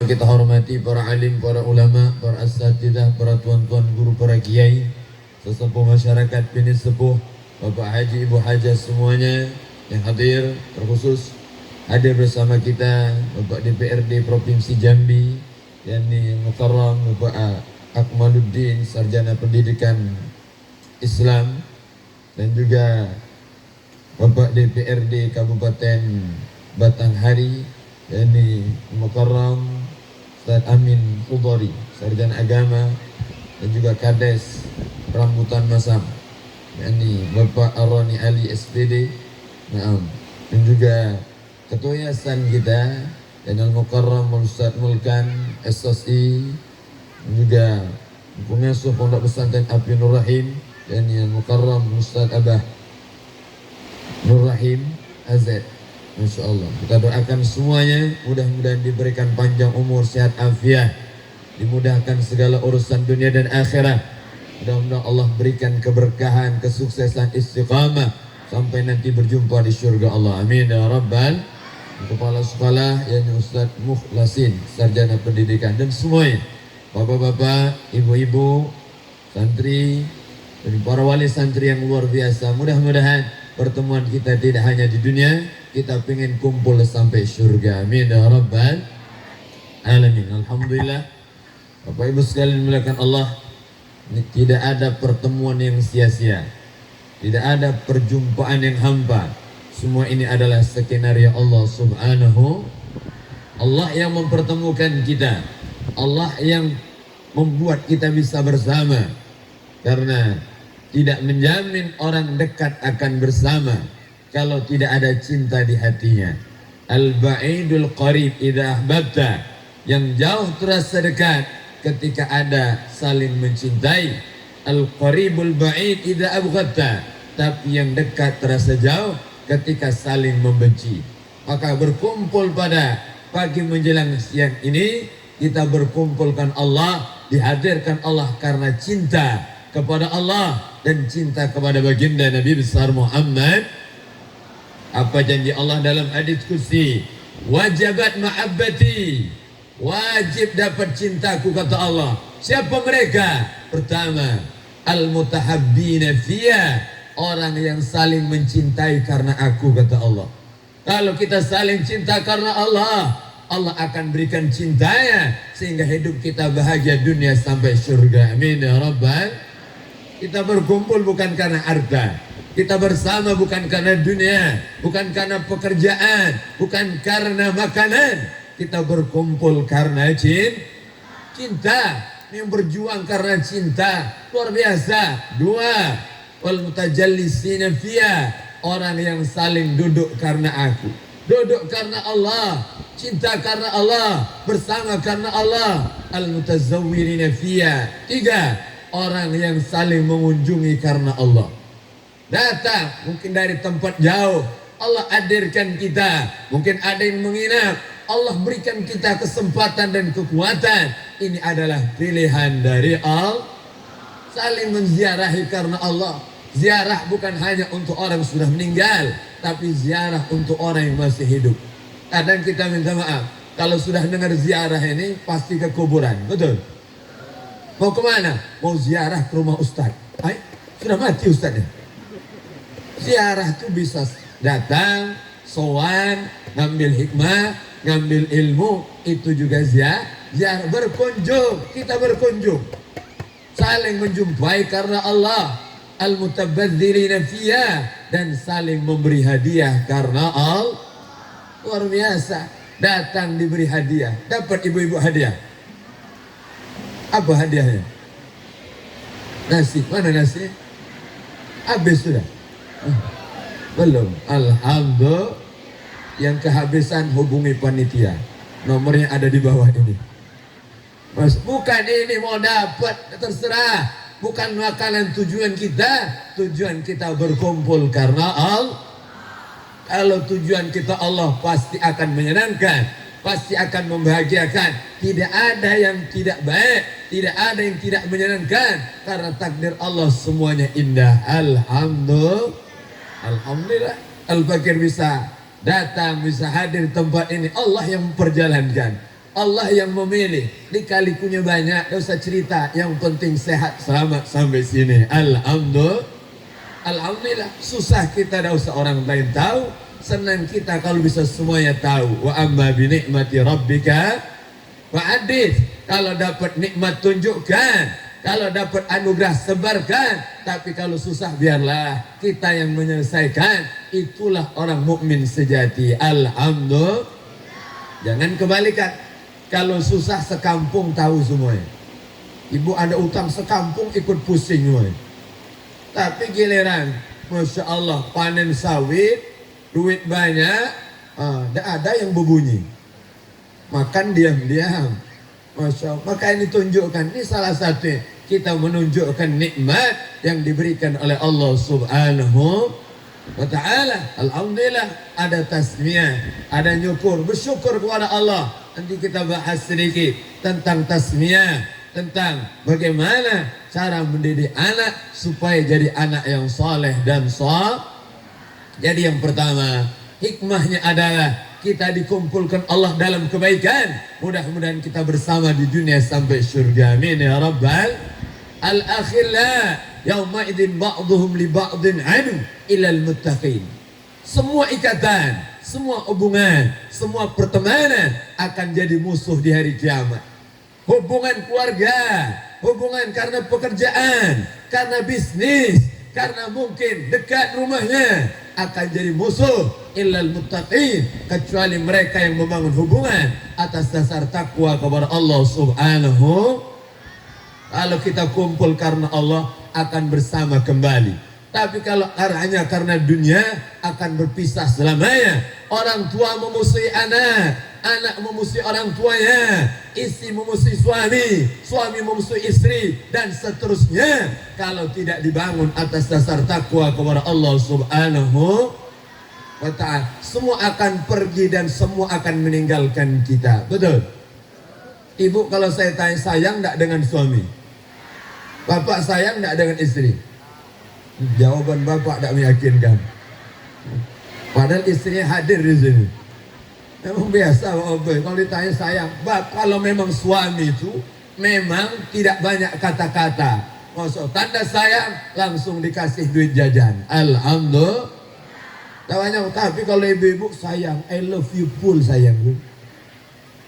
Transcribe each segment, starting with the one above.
kita hormati para alim, para ulama, para asatidzah, para tuan-tuan guru, para kiai, sesepuh masyarakat, bini sepuh, Bapak Haji, Ibu Hajah semuanya yang hadir, terkhusus hadir bersama kita Bapak DPRD Provinsi Jambi, yakni Mukarram Bapak Akmaluddin, Sarjana Pendidikan Islam, dan juga Bapak DPRD Kabupaten Batanghari, yakni Mukarram Ustaz Amin Khudari, Sarjana Agama, dan juga Kades Rambutan Masam, yakni Bapak Aroni Ali SPD, dan juga Ketua Yayasan kita Al Mukarram Ustaz Mulkan SSI, dan juga pengasuh Pondok Pesantren Api Nur Rahim, yakni Al Mukarram Ustaz Abah Nur Rahim AZ. Masya Allah, kita doakan semuanya mudah-mudahan diberikan panjang umur, sehat afiat, dimudahkan segala urusan dunia dan akhirat. Mudah-mudahan Allah berikan keberkahan, kesuksesan, istiqamah sampai nanti berjumpa di surga Allah. Amin ya rabbal. Kepala sekolah yang Ustaz Mukhlasin, Sarjana Pendidikan, dan semuanya, bapak-bapak, ibu-ibu, santri, dan para wali santri yang luar biasa. Mudah-mudahan pertemuan kita tidak hanya di dunia, kita pengen kumpul sampai surga. Amin ya rabbal alamin. Alhamdulillah, Bapak Ibu sekalian dimuliakan Allah, tidak ada pertemuan yang sia-sia, tidak ada perjumpaan yang hampa. Semua ini adalah skenario Allah Subhanahu. Allah yang mempertemukan kita, Allah yang membuat kita bisa bersama, karena tidak menjamin orang dekat akan bersama kalau tidak ada cinta di hatinya. Al-ba'idul qarib idza ahbabta, yang jauh terasa dekat ketika ada saling mencintai. Al-qaribul ba'id idza abghadta, tapi yang dekat terasa jauh ketika saling membenci. Maka berkumpul pada pagi menjelang siang ini, kita berkumpulkan Allah, dihadirkan Allah karena cinta kepada Allah dan cinta kepada baginda Nabi besar Muhammad. Apa janji Allah dalam hadits kursi? Wajabat mahabbati, wajib dapat cintaku, kata Allah. Siapa mereka? Pertama, al-mutahabbina fiyya, orang yang saling mencintai karena aku, kata Allah. Kalau kita saling cinta karena Allah, Allah akan berikan cintanya sehingga hidup kita bahagia dunia sampai surga. Amin ya rabbal. Kita berkumpul bukan karena harta, kita bersama bukan karena dunia, bukan karena pekerjaan, bukan karena makanan. Kita berkumpul karena cinta. Yang berjuang karena cinta luar biasa. Dua, wal mutajallisina fiyya, orang yang saling duduk karena aku, duduk karena Allah, cinta karena Allah, bersama karena Allah. Al mutazawwirina fiyya. Tiga, orang yang saling mengunjungi karena Allah. Datang mungkin dari tempat jauh, Allah hadirkan kita. Mungkin ada yang menginap, Allah berikan kita kesempatan dan kekuatan. Ini adalah pilihan dari Allah. Saling menziarahi karena Allah. Ziarah bukan hanya untuk orang yang sudah meninggal, tapi ziarah untuk orang yang masih hidup. Kadang kita minta maaf, kalau sudah dengar ziarah ini pasti ke kuburan, betul? Mau kemana? Mau ziarah ke rumah Ustaz. Sudah mati Ustaznya. Ziarah itu bisa datang, sowan, ngambil hikmah, ngambil ilmu, itu juga ziarah. Berkunjung, kita berkunjung, saling menjumpai karena Allah. Al-mutabadzirina fiyya, dan saling memberi hadiah karena Allah. Luar biasa. Datang diberi hadiah, dapat ibu-ibu hadiah. Apa hadiahnya? Nasi. Mana nasi? Habis sudah? Belum. Alhamdulillah. Yang kehabisan hubungi panitia. Nomornya ada di bawah ini. Mas, bukan ini mau dapat, terserah. Bukan makanan tujuan kita. Tujuan kita berkumpul karena Allah. Kalau tujuan kita Allah, pasti akan menyenangkan, pasti akan membahagiakan. Tidak ada yang tidak baik, tidak ada yang tidak menyenangkan, karena takdir Allah semuanya indah. Alhamdulillah. Al-Fakir bisa datang, bisa hadir di tempat ini, Allah yang memperjalankan, Allah yang memilih. Lika-likunya banyak, gak usah cerita. Yang penting sehat, selamat sampai sini. Alhamdulillah. Susah kita gak usah orang lain tahu. Senang kita kalau bisa semuanya tahu. Wa amma bi ni'mati rabbika fa'adith. Kalau dapat nikmat tunjukkan. Kalau dapat anugerah sebarkan. Tapi kalau susah biarlah kita yang menyelesaikan. Itulah orang mukmin sejati. Alhamdulillah. Jangan kebalikan. Kalau susah sekampung tahu semuanya. Ibu ada utang sekampung ikut pusing semuanya. Tapi giliran, Masya Allah, panen sawit, duit banyak, tidak ada yang berbunyi. Makan diam-diam. Masya Allah. Maka ini tunjukkan, ini salah satu kita menunjukkan nikmat yang diberikan oleh Allah Subhanahu wa ta'ala. Alhamdulillah, ada tasmiyah, ada nyukur, bersyukur kepada Allah. Nanti kita bahas sedikit tentang tasmiyah, tentang bagaimana cara mendidik anak supaya jadi anak yang saleh dan saleh. Jadi yang pertama, hikmahnya adalah kita dikumpulkan Allah dalam kebaikan. Mudah-mudahan kita bersama di dunia sampai surga. Amin ya rabbal al-akhilla yauma idzin ba'dhum li ba'dhin adu ilal muttaqin. Semua ikatan, semua hubungan, semua pertemanan akan jadi musuh di hari kiamat. Hubungan keluarga, hubungan karena pekerjaan, karena bisnis, karena mungkin dekat rumahnya akan jadi musuh illal muttaqin, kecuali mereka yang membangun hubungan atas dasar takwa kepada Allah Subhanahu. Kalau kita kumpul karena Allah akan bersama kembali. Tapi kalau hanya karena dunia akan berpisah selamanya. Orang tua memusuhi anak, anak memusuhi orang tuanya, istri memusuhi suami, suami memusuhi istri, dan seterusnya. Kalau tidak dibangun atas dasar takwa kepada Allah Subhanahu wa ta'ala, semua akan pergi dan semua akan meninggalkan kita. Betul? Ibu kalau saya tanya sayang tidak dengan suami? Bapak sayang tidak dengan istri? Jawaban bapak tidak meyakinkan. Padahal istrinya hadir di sini. Memang biasa bapak, kalau ditanya sayang, bapak kalau memang suami itu memang tidak banyak kata-kata. Maksud tanda sayang langsung dikasih duit jajan. Alhamdulillah. Tapi kalau ibu-ibu sayang, I love you full sayang.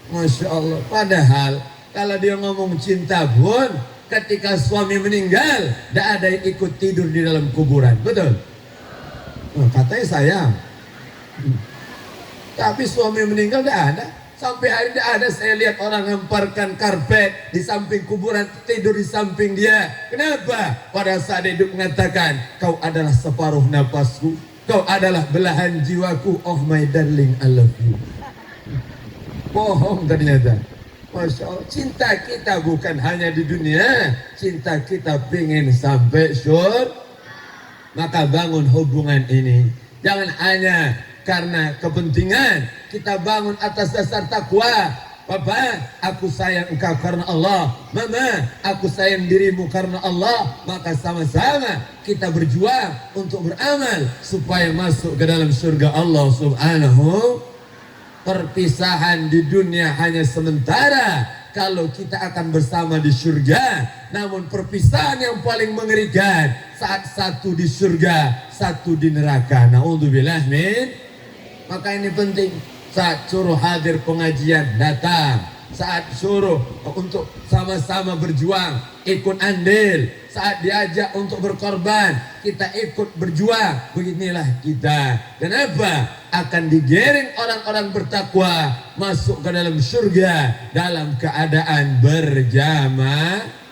Masya Allah. Padahal kalau dia ngomong cinta pun, ketika suami meninggal, tidak ada yang ikut tidur di dalam kuburan. Betul? Katanya sayang. Tapi suami meninggal tidak ada. Sampai hari tidak ada saya lihat orang lemparkan karpet di samping kuburan, tidur di samping dia. Kenapa? Pada saat hidup mengatakan, kau adalah separuh napasku, kau adalah belahan jiwaku, oh my darling, I love you. Bohong ternyata. Masya Allah, cinta kita bukan hanya di dunia, cinta kita pengen sampai surga. Maka bangun hubungan ini. Jangan hanya karena kepentingan, kita bangun atas dasar takwa. Papa, aku sayang engkau karena Allah. Mama, aku sayang dirimu karena Allah. Maka sama-sama kita berjuang untuk beramal supaya masuk ke dalam surga Allah Subhanahu. Perpisahan di dunia hanya sementara, kalau kita akan bersama di surga. Namun perpisahan yang paling mengerikan saat satu di surga, satu di neraka. Na'udzubillah min. Maka ini penting. Saat suruh hadir pengajian, datang. Saat suruh untuk sama-sama berjuang, ikut andil. Saat diajak untuk berkorban, kita ikut berjuang. Beginilah kita. Kenapa? Akan digiring orang-orang bertakwa masuk ke dalam surga dalam keadaan berjamaah.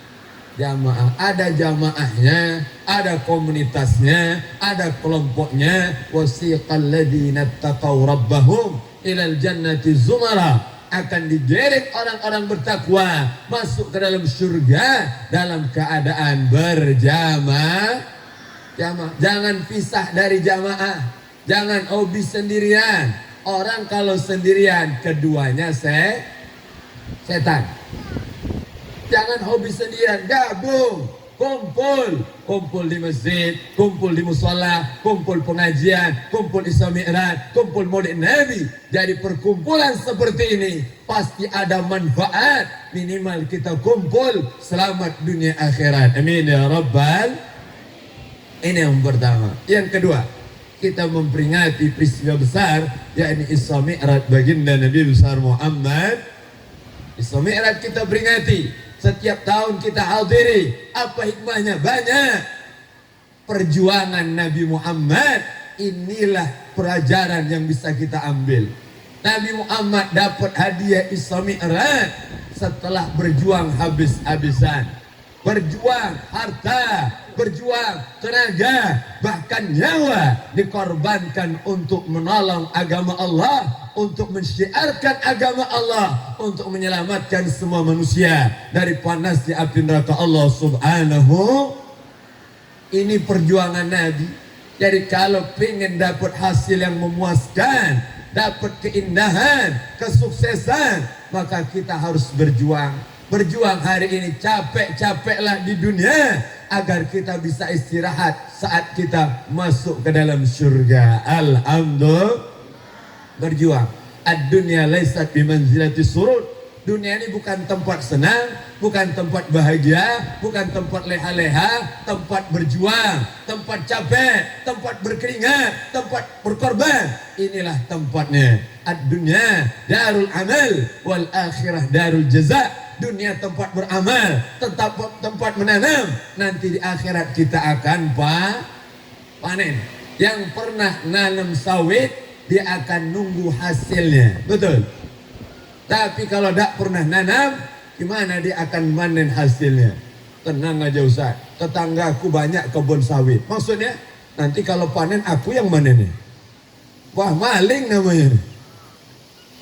Ada jamaahnya, ada komunitasnya, ada kelompoknya. Wasiqal ladzina taqaw rabbahum ilal jannati zumara. Akan digiring orang-orang bertakwa masuk ke dalam surga dalam keadaan berjamaah. Jangan pisah dari jamaah. Jangan hobi sendirian. Orang kalau sendirian keduanya setan. Jangan hobi sendirian, gabung. kumpul di masjid, kumpul di musola, kumpul pengajian, kumpul Isra Mi'raj, kumpul Maulid Nabi. Jadi perkumpulan seperti ini pasti ada manfaat. Minimal kita kumpul selamat dunia akhirat. Amin ya rabbal. Ini yang pertama. Yang kedua, kita memperingati peristiwa besar, yakni Isra Mi'raj baginda Nabi besar Muhammad. Isra Mi'raj kita peringati. Setiap tahun kita hadiri. Apa hikmahnya? Banyak. Perjuangan Nabi Muhammad, inilah pelajaran yang bisa kita ambil. Nabi Muhammad dapat hadiah Isra Mi'raj setelah berjuang habis-habisan. Berjuang harta, berjuang tenaga, bahkan nyawa dikorbankan untuk menolong agama Allah, untuk mensyiarkan agama Allah, untuk menyelamatkan semua manusia dari panasnya api neraka Allah Subhanahu. Ini perjuangan Nabi. Jadi kalau pengen dapat hasil yang memuaskan, dapat keindahan, kesuksesan, maka kita harus berjuang. Berjuang hari ini, capek-capeklah di dunia agar kita bisa istirahat saat kita masuk ke dalam surga. Alhamdulillah. Berjuang. Ad-dunya laysat bimanzilati surur. Dunia ini bukan tempat senang, bukan tempat bahagia, bukan tempat leha-leha, tempat berjuang, tempat capek, tempat berkeringat, tempat berkorban. Inilah tempatnya. Ad-dunya darul amal wal akhirah darul jaza. Dunia tempat beramal, tempat menanam. Nanti di akhirat kita akan panen. Yang pernah nanam sawit, dia akan nunggu hasilnya. Betul. Tapi kalau tidak pernah nanam, gimana dia akan panen hasilnya? Tenang aja Ustaz, tetanggaku banyak kebun sawit. Maksudnya, nanti kalau panen aku yang manennya. Wah, maling namanya.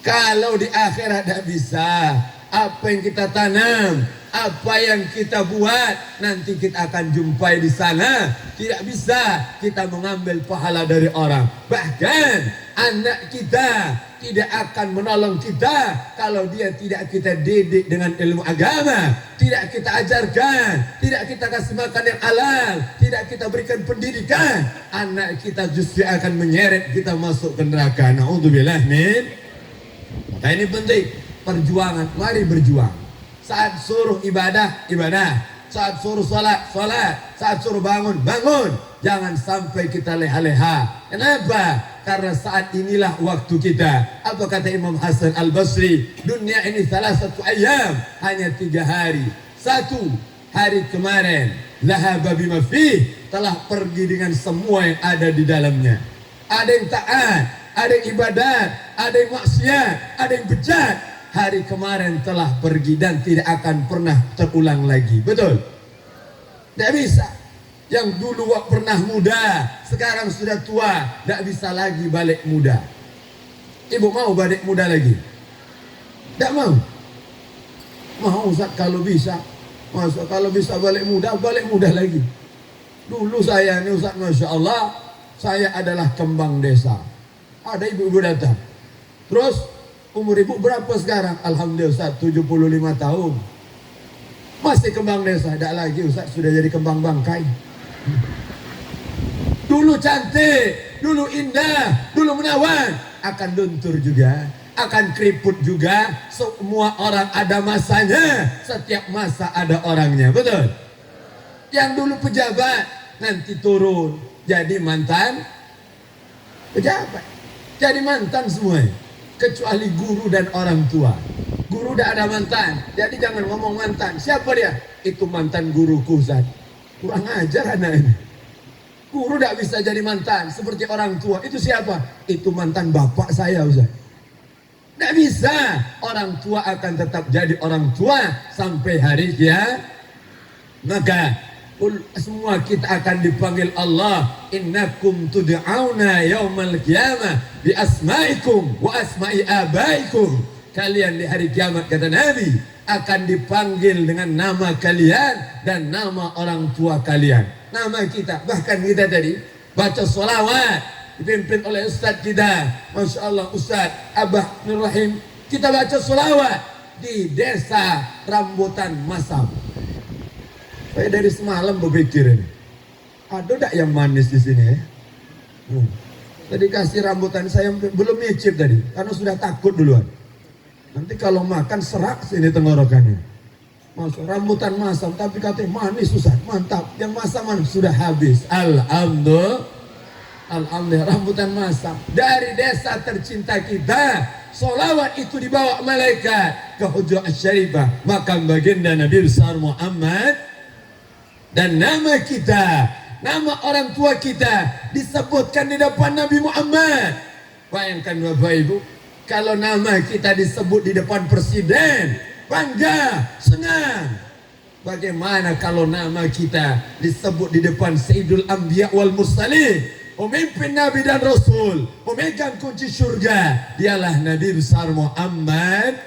Kalau di akhirat tidak bisa. Apa yang kita tanam, apa yang kita buat, nanti kita akan jumpai di sana. Tidak bisa kita mengambil pahala dari orang. Bahkan anak kita tidak akan menolong kita kalau dia tidak kita didik dengan ilmu agama, tidak kita ajarkan, tidak kita kasih makan yang halal, tidak kita berikan pendidikan. Anak kita justru akan menyeret kita masuk ke neraka. Na'udzubillah min. Maka ini penting. Perjuangan, mari berjuang. Saat suruh ibadah, ibadah. Saat suruh sholat, sholat. Saat suruh bangun, bangun. Jangan sampai kita leha-leha. Kenapa? Karena saat inilah waktu kita. Apa kata Imam Hasan Al-Basri? Dunia ini salah satu ayam, hanya 3 hari. 1 hari kemarin, lahaba bima fih, telah pergi dengan semua yang ada di dalamnya. Ada yang taat, ada yang ibadat, ada yang maksiat, ada yang bejat. Hari kemarin telah pergi dan tidak akan pernah terulang lagi. Betul? Tidak bisa. Yang dulu pernah muda, sekarang sudah tua, tidak bisa lagi balik muda. Ibu mau balik muda lagi? Tidak mau. Mau Ustaz kalau bisa. Masa kalau bisa balik muda lagi. Dulu saya ini Ustaz, Masya Allah, saya adalah kembang desa. Ada ibu-ibu datang. Terus umur ibu berapa sekarang? Alhamdulillah Ustaz, 75 tahun. Masih kembang desa, tidak lagi Ustaz, sudah jadi kembang bangkai. Dulu cantik, dulu indah, dulu menawan. Akan luntur juga, akan keriput juga. Semua orang ada masanya, setiap masa ada orangnya. Betul? Yang dulu pejabat, nanti turun jadi mantan pejabat, jadi mantan semuanya. Kecuali guru dan orang tua. Guru udah ada mantan, jadi jangan ngomong mantan. Siapa dia? Itu mantan guruku Ustaz. Kurang ajar anak ini. Guru tidak bisa jadi mantan seperti orang tua. Itu siapa? Itu mantan bapak saya Ustaz. Tidak bisa. Orang tua akan tetap jadi orang tua sampai hari kiamat. Maka semua kita akan dipanggil Allah. Innakum tud'auna yaumal qiyamah bi asma'ikum wa asma'i abaikum. Kalian di hari kiamat, kata Nabi, akan dipanggil dengan nama kalian dan nama orang tua kalian. Nama kita, bahkan kita tadi baca sholawat dipimpin oleh Ustadz kita, Masya Allah Ustadz Abah Nur Rahim. Kita baca sholawat di desa Rambutan Masam. Saya dari semalam berpikir ini, ada tak yang manis di sini ya? Tadi kasih rambutan, saya belum nyicip tadi, karena sudah takut duluan. Nanti kalau makan serak sini tenggorokannya. Masuk rambutan masam, tapi katanya manis Ustaz, mantap. Yang masam sudah habis. Alhamdulillah, rambutan masam dari desa tercinta kita. Solawat itu dibawa malaikat ke Hujra Asy-Syarifah, makam baginda Nabi besar Muhammad. Dan nama kita, nama orang tua kita disebutkan di depan Nabi Muhammad. Bayangkan Bapak Ibu, kalau nama kita disebut di depan presiden, bangga, senang. Bagaimana kalau nama kita disebut di depan Sayyidul Anbiya wal Mursalin, pemimpin Nabi dan Rasul, pemegang kunci surga, dialah Nabi besar Muhammad.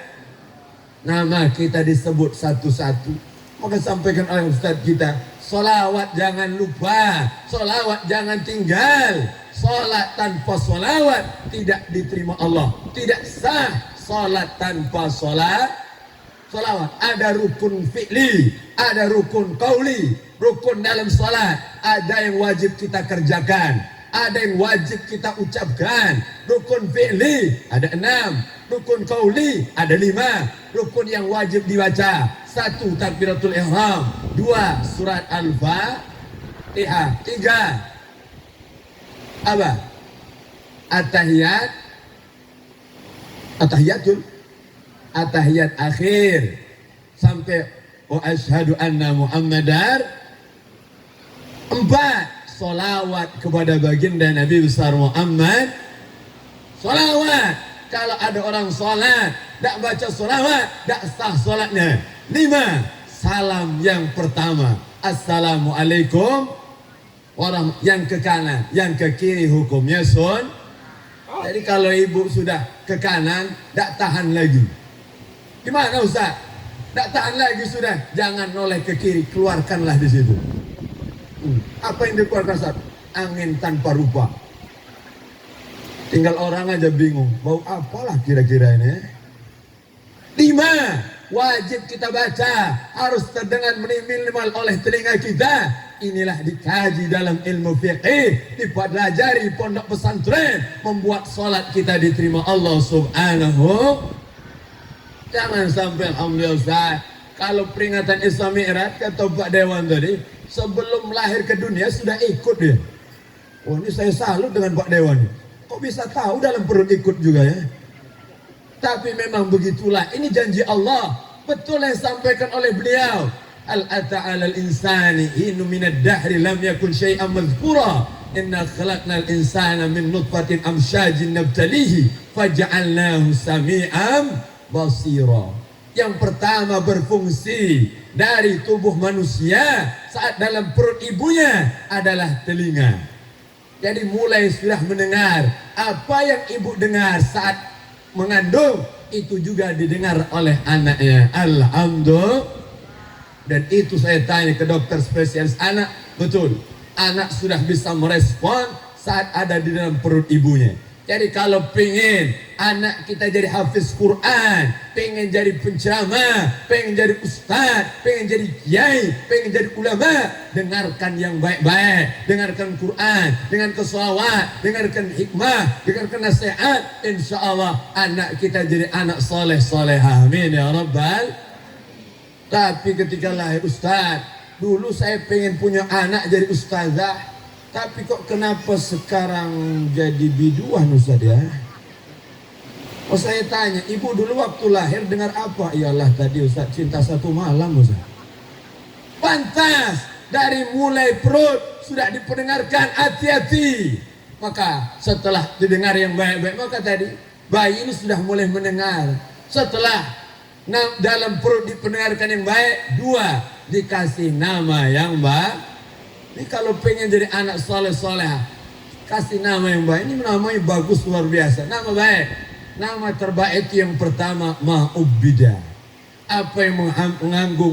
Nama kita disebut satu-satu. Maka sampaikan oleh Ustaz kita, solawat jangan lupa, solawat jangan tinggal. Solat tanpa solawat tidak diterima Allah, tidak sah. Solat tanpa solawat. Ada rukun fi'li, ada rukun qauli. Rukun dalam solat ada yang wajib kita kerjakan, ada yang wajib kita ucapkan. Rukun fi'li ada 6, rukun qauli ada 5. Rukun yang wajib dibaca: 1. Takbiratul ihram, 2. Surat Al-Fatihah, 3. Apa? At-tahiyat akhir sampai wa asyhadu anna Muhammadar. 4. Solawat kepada baginda Nabi besar Muhammad. Solawat, kalau ada orang sholat tak baca solawat, tak sah sholatnya. 5. Salam yang pertama, assalamualaikum. Orang yang ke kanan, yang ke kiri hukumnya sun. Jadi kalau ibu sudah ke kanan, tak tahan lagi. Gimana Ustaz? Tak tahan lagi sudah, jangan noleh ke kiri, keluarkanlah di situ. Apa yang dikeluarkan Ustaz? Angin tanpa rupa. Tinggal orang aja bingung, bau apalah kira-kira ini. 5. Wajib kita baca, harus terdengar minimal oleh telinga kita. Inilah dikaji dalam ilmu fiqih, dipelajari pondok pesantren, membuat sholat kita diterima Allah Subhanahu. Jangan sampai alhamdulillah Ustaz, kalau peringatan Isra Mi'raj kata Pak Dewan tadi, sebelum lahir ke dunia sudah ikut dia. Oh, ini saya salut dengan Pak Dewan. Kok bisa tahu dalam perut ikut juga ya? Tapi memang begitulah, ini janji Allah. Betul yang disampaikan oleh beliau. Al-ata'ala al-insani hinu minad dahri lam yakun syai'an madhkura. Inna khalaqnal insana min nutfatin amsyajin nabtalihi faja'alnahu sami'am basira. Yang pertama berfungsi dari tubuh manusia saat dalam perut ibunya adalah telinga. Jadi mulai sudah mendengar, apa yang ibu dengar saat mengandung itu juga didengar oleh anaknya. Alhamdulillah. Dan itu saya tanya ke dokter spesialis anak, betul, anak sudah bisa merespon saat ada di dalam perut ibunya. Jadi kalau pengen anak kita jadi hafiz Quran, pengen jadi penceramah, pengen jadi ustaz, pengen jadi kiai, pengen jadi ulama, dengarkan yang baik-baik, dengarkan Quran, dengarkan sholawat, dengarkan hikmah, dengarkan nasihat. Insya Allah anak kita jadi anak soleh-solehah. Amin ya Rabbal. Tapi ketika lahir Ustaz, dulu saya pengen punya anak jadi ustazah, tapi kok kenapa sekarang jadi biduan Ustaz ya? Oh, saya tanya, ibu dulu waktu lahir dengar apa? Iyalah tadi Ustaz, cinta satu malam Ustaz. Pantas, dari mulai perut sudah diperdengarkan, hati-hati. Maka setelah didengar yang baik-baik, maka tadi bayi ini sudah mulai mendengar. Setelah dalam perut dipendengarkan yang baik, 2, dikasih nama yang baik. Ini kalau pengen jadi anak soleh-soleh, kasih nama yang baik. Ini namanya bagus luar biasa, nama baik. Nama terbaik itu yang pertama ma'ubbidah, apa yang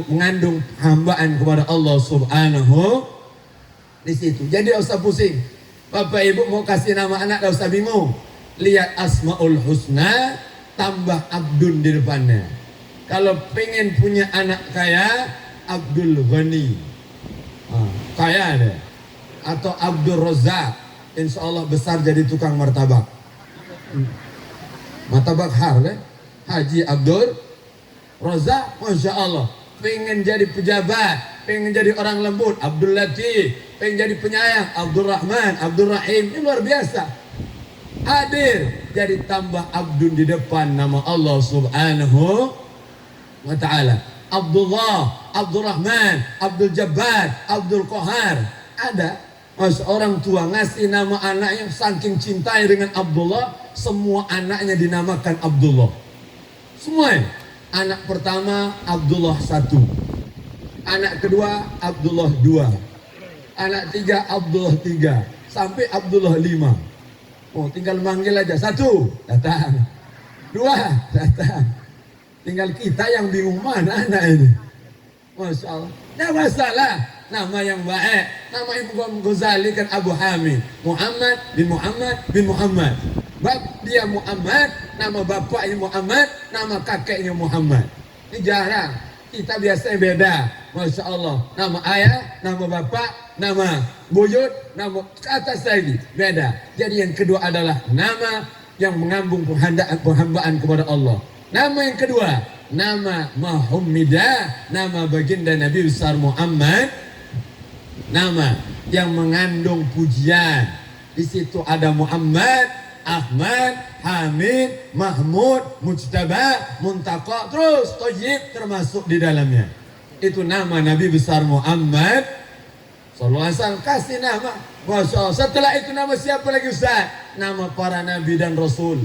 mengandung hambaan kepada Allah Subhanahu. Di situ. Jadi tidak usah pusing. Bapak Ibu mau kasih nama anak tidak usah bingung. Lihat Asmaul Husna tambah Abdun di depannya. Kalau pengen punya anak kaya, Abdul Ghani. Kaya deh. Atau Abdul Razak, insya Allah besar jadi tukang martabak. Martabak har deh. Haji Abdul Razak, masya Allah, pengen jadi pejabat, pengen jadi orang lembut, Abdul Latif, pengen jadi penyayang, Abdul Rahman, Abdul Rahim, ini luar biasa. Hadir jadi tambah Abdul di depan nama Allah Subhanahu wa Ta'ala. Abdullah, Abdul Rahman, Abdul Jabbar, Abdul Qahar. Ada orang tua ngasih nama anaknya saking cintai dengan Abdullah, semua anaknya dinamakan Abdullah. Semua. Anak pertama Abdullah 1, anak kedua Abdullah 2, anak 3 Abdullah 3, sampai Abdullah 5. Oh, tinggal manggil aja. 1 datang, 2 datang. Tinggal kita yang bingung mana anak ini. Masya Allah. Tidak masalah. Nama yang baik. Nama Imam Ghazali kan Abu Hamid, Muhammad bin Muhammad bin Muhammad. Dia Muhammad, nama bapaknya Muhammad, nama kakeknya Muhammad. Ini jarang. Kita biasanya beda. Masya Allah. Nama ayah, nama bapak, nama buyut, nama ke atas lagi. Beda. Jadi yang kedua adalah nama yang mengambung penghambaan kepada Allah. Nama yang kedua, nama Muhammadah, nama baginda Nabi besar Muhammad. Nama yang mengandung pujian. Di situ ada Muhammad, Ahmad, Hamid, Mahmud, Mujtaba, Muntaqa, terus Thayyib termasuk di dalamnya. Itu nama Nabi besar Muhammad sallallahu alaihi wasallam. Kasih nama. Masya Allah. Setelah itu nama siapa lagi Ustaz? Nama para nabi dan rasul.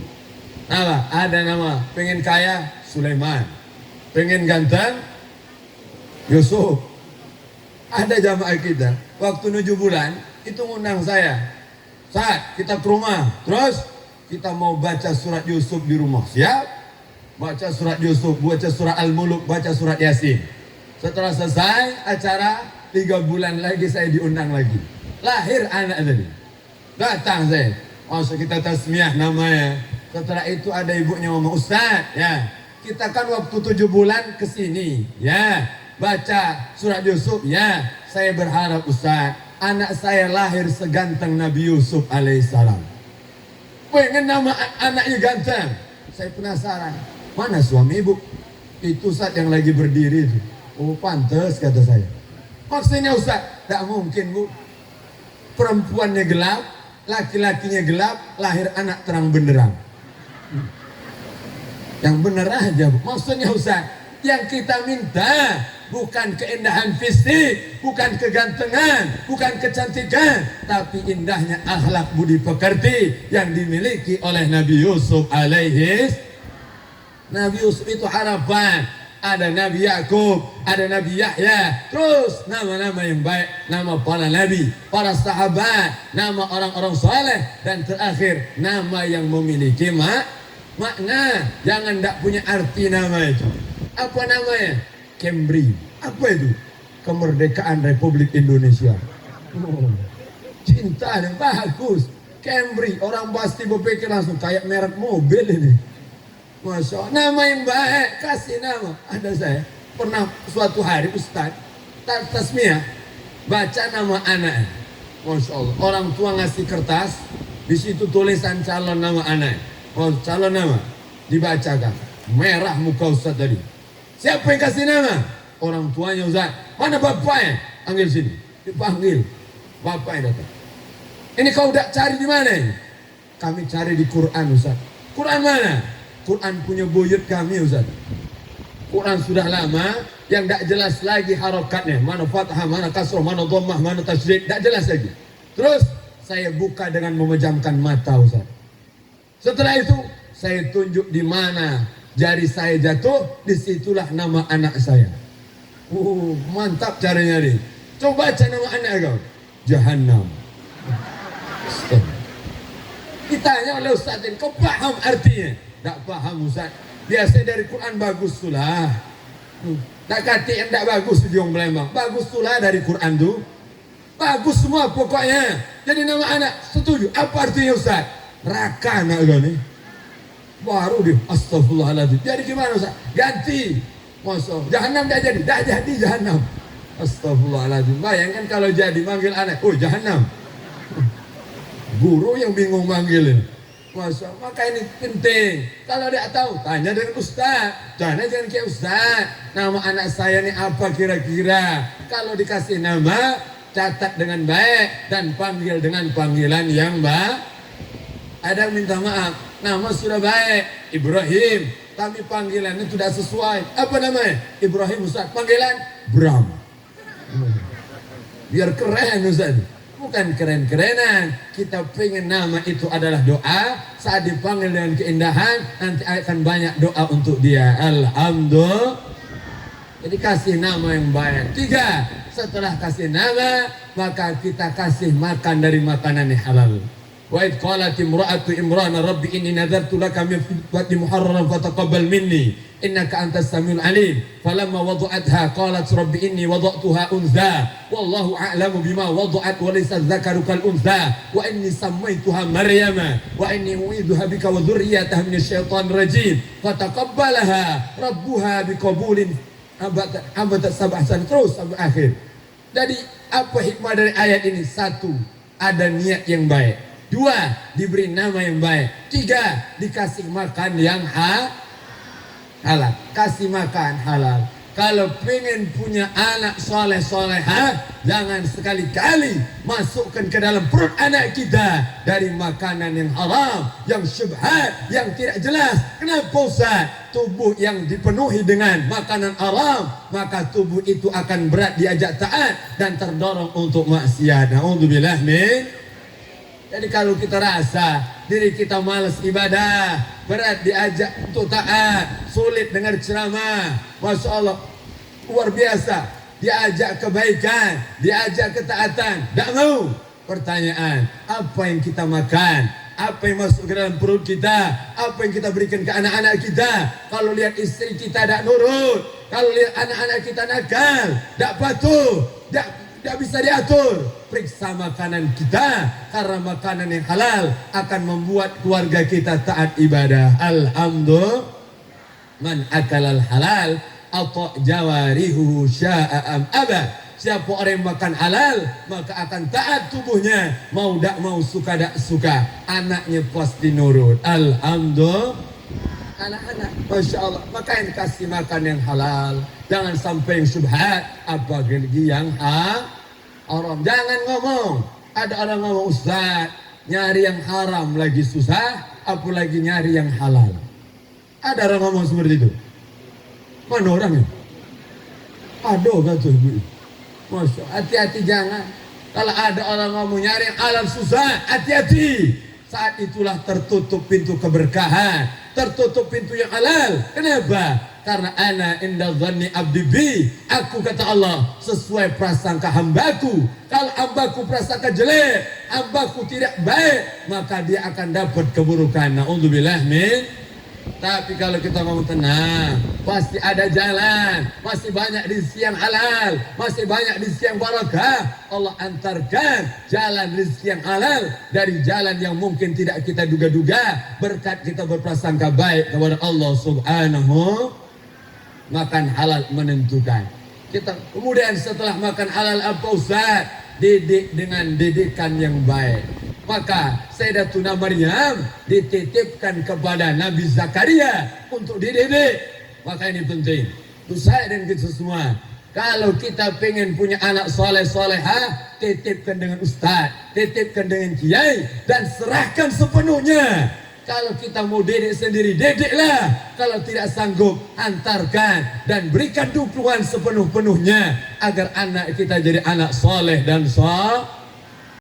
Nama, ada nama pengen kaya Sulaiman, pengen ganteng Yusuf. Ada jamaah kita waktu 7 bulan itu ngundang saya, saat kita ke rumah, terus kita mau baca surat Yusuf di rumah. Siap? Baca surat Yusuf, baca surat Al-Muluk, baca surat Yasin. Setelah selesai acara, 3 bulan lagi saya diundang lagi. Lahir anak tadi. Datang saya. Masuk kita tasmiyah namanya. Setelah itu ada ibunya ngomong, Ustaz, ya, kita kan waktu 7 bulan ke sini, ya, baca surat Yusuf, ya, saya berharap Ustaz, anak saya lahir seganteng Nabi Yusuf alaihissalam. Pengen nama anaknya ganteng. Saya penasaran, mana suami ibu? Itu Ustaz yang lagi berdiri itu. Oh pantas kata saya. Maksudnya Ustaz, tak mungkin Bu. Perempuannya gelap, laki-lakinya gelap, lahir anak terang benderang. Yang benar aja Bu. Maksudnya Ustaz, yang kita minta bukan keindahan fisik, bukan kegantengan, bukan kecantikan, tapi indahnya akhlak budi pekerti yang dimiliki oleh Nabi Yusuf alaihis. Nabi Yusuf itu harapan. Ada Nabi Yakub, ada Nabi Yahya, terus nama-nama yang baik, nama para nabi, para sahabat, nama orang-orang saleh, dan terakhir nama yang memiliki makna. Jangan tak punya arti nama itu. Apa namanya? Camry. Apa itu? Kemerdekaan Republik Indonesia. Oh, cinta yang bagus. Camry. Orang pasti berpikir langsung kayak merek mobil ini. Masya Allah. Nama yang baik. Kasih nama. Ada saya. Pernah suatu hari Ustaz tasmiyah baca nama anak. Masya Allah. Orang tua ngasih kertas. Di situ tulisan calon nama anak. Oh, calon nama. Dibacakan. Merah muka Ustaz tadi. Siapa yang kasih nama? Orang tuanya Ustaz. Mana bapaknya? Panggil sini. Dipanggil. Bapaknya datang. Ini kau udah cari di mana ini? Kami cari di Quran Ustaz. Quran mana? Quran punya buyut kami Ustaz. Quran sudah lama yang tak jelas lagi harokatnya. Mana fathah, mana kasroh, mana dhammah, mana tasydid. Tak jelas lagi. Terus saya buka dengan memejamkan mata Ustaz. Setelah itu saya tunjuk di mana jari saya jatuh, disitulah nama anak saya. Mantap caranya nih. Coba baca nama anak kau. Jahannam. Ditanya oleh Ustaz ini, kau paham artinya? Tak paham Ustaz. Biasa dari Quran bagus tulah. Tak kata yang tak bagus di orang Palembang. Bagus tulah dari Quran tu. Bagus semua pokoknya. Jadi nama anak setuju. Apa artinya Ustaz? Raka anak kau ni. Baru dia, astagfirullahaladzim. Jadi gimana Ustaz? Ganti. Masya Allah. Jahannam dah jadi. Dah jadi Jahannam. Astagfirullahaladzim. Bayangkan kalau jadi manggil anak, oh jahanam. Guru yang bingung manggilin. Maka ini penting. Kalau dia tahu, tanya dengan ustaz. Tanya dengan ke ustaz. Nama anak saya ini apa kira-kira? Kalau dikasih nama, catat dengan baik dan panggil dengan panggilan yang baik. Ada yang minta maaf, nama sudah baik, Ibrahim, tapi panggilannya tidak sesuai. Apa namanya? Ibrahim Ustaz. Panggilan Bram. Biar keren Ustaz. Bukan keren-kerenan. Kita pengen nama itu adalah doa. Saat dipanggil dengan keindahan, nanti akan banyak doa untuk dia. Alhamdulillah. Jadi kasih nama yang baik. 3, setelah kasih nama, maka kita kasih makan dari makanan yang halal. Wa idh qalat imra'atu Imran rabbi inni nadartu laka min fitwati muharraran fataqabbal minni innaka antas samiul alim. Falamma wada'atha qalat rabbi inni wada'tuha untha wallahu a'lamu bima wada'at wa laysa dzakaru kal untha wa inni sammaytuha maryama wa inni u'idhuha bika wa dhurriyyataha minasy syaithanir rajim fataqabbalaha rabbuha biqabulin abad sab'an terus sampai akhir. Jadi apa hikmah dari ayat ini? 1, ada niat yang baik. 2, diberi nama yang baik. 3, dikasih makan yang halal. Kasih makan halal. Kalau pengen punya anak soleh-solehah, jangan sekali-kali masukkan ke dalam perut anak kita dari makanan yang haram, yang syubhat, yang tidak jelas. Kenapa Ustaz? Tubuh yang dipenuhi dengan makanan haram, maka tubuh itu akan berat diajak taat dan terdorong untuk maksiat. Na'udzubillah min. Jadi kalau kita rasa diri kita malas ibadah, berat diajak untuk taat, sulit dengar ceramah, Masya Allah, luar biasa, diajak kebaikan, diajak ketaatan, tidak mau. Pertanyaan, apa yang kita makan? Apa yang masuk ke dalam perut kita? Apa yang kita berikan ke anak-anak kita? Kalau lihat istri kita tidak nurut, kalau lihat anak-anak kita nakal, tidak patuh, tidak bisa diatur. Periksa makanan kita, karena makanan yang halal akan membuat keluarga kita taat ibadah. Alhamdulillah. Man akalal halal atau jawarihu sya'am aba. Siapa orang yang makan halal, maka akan taat tubuhnya, mau tak mau, suka tak suka, anaknya pasti nurut. Alhamdulillah. Anak-anak, Masya Allah, maka yang kasih makan yang halal. Jangan sampai yang syubhat, apalagi yang haram. Jangan ngomong, ada orang ngomong, Ustaz, nyari yang haram lagi susah, apalagi nyari yang halal. Ada orang ngomong seperti itu. Mana orangnya? Aduh, kata ibu. Masya, hati-hati jangan. Kalau ada orang ngomong nyari yang halal susah, hati-hati. Saat itulah tertutup pintu keberkahan, tertutup pintu yang halal. Kenapa? Karena ana inda dhanni abdi bi, aku kata Allah sesuai prasangka hambaku. Kalau hambaku prasangka jelek, hambaku tidak baik, maka dia akan dapat keburukan. Na'udzubillah min. Tapi kalau kita ngomong tenang, pasti ada jalan, masih banyak rezeki yang halal, masih banyak rezeki yang barakah. Allah antarkan jalan rezeki yang halal dari jalan yang mungkin tidak kita duga-duga, berkat kita berprasangka baik kepada Allah Subhanahu. Makan halal menentukan. Kita kemudian setelah makan halal apa Ustaz? Didik dengan didikan yang baik. Maka Sayyidatuna Maryam dititipkan kepada Nabi Zakaria untuk dididik. Maka ini penting. Untuk saya dan kita semua. Kalau kita pengen punya anak soleh-solehah, titipkan dengan ustaz, titipkan dengan kiai, dan serahkan sepenuhnya. Kalau kita mau didik sendiri, didiklah. Kalau tidak sanggup, antarkan dan berikan dukungan sepenuh-penuhnya agar anak kita jadi anak soleh dan soleh.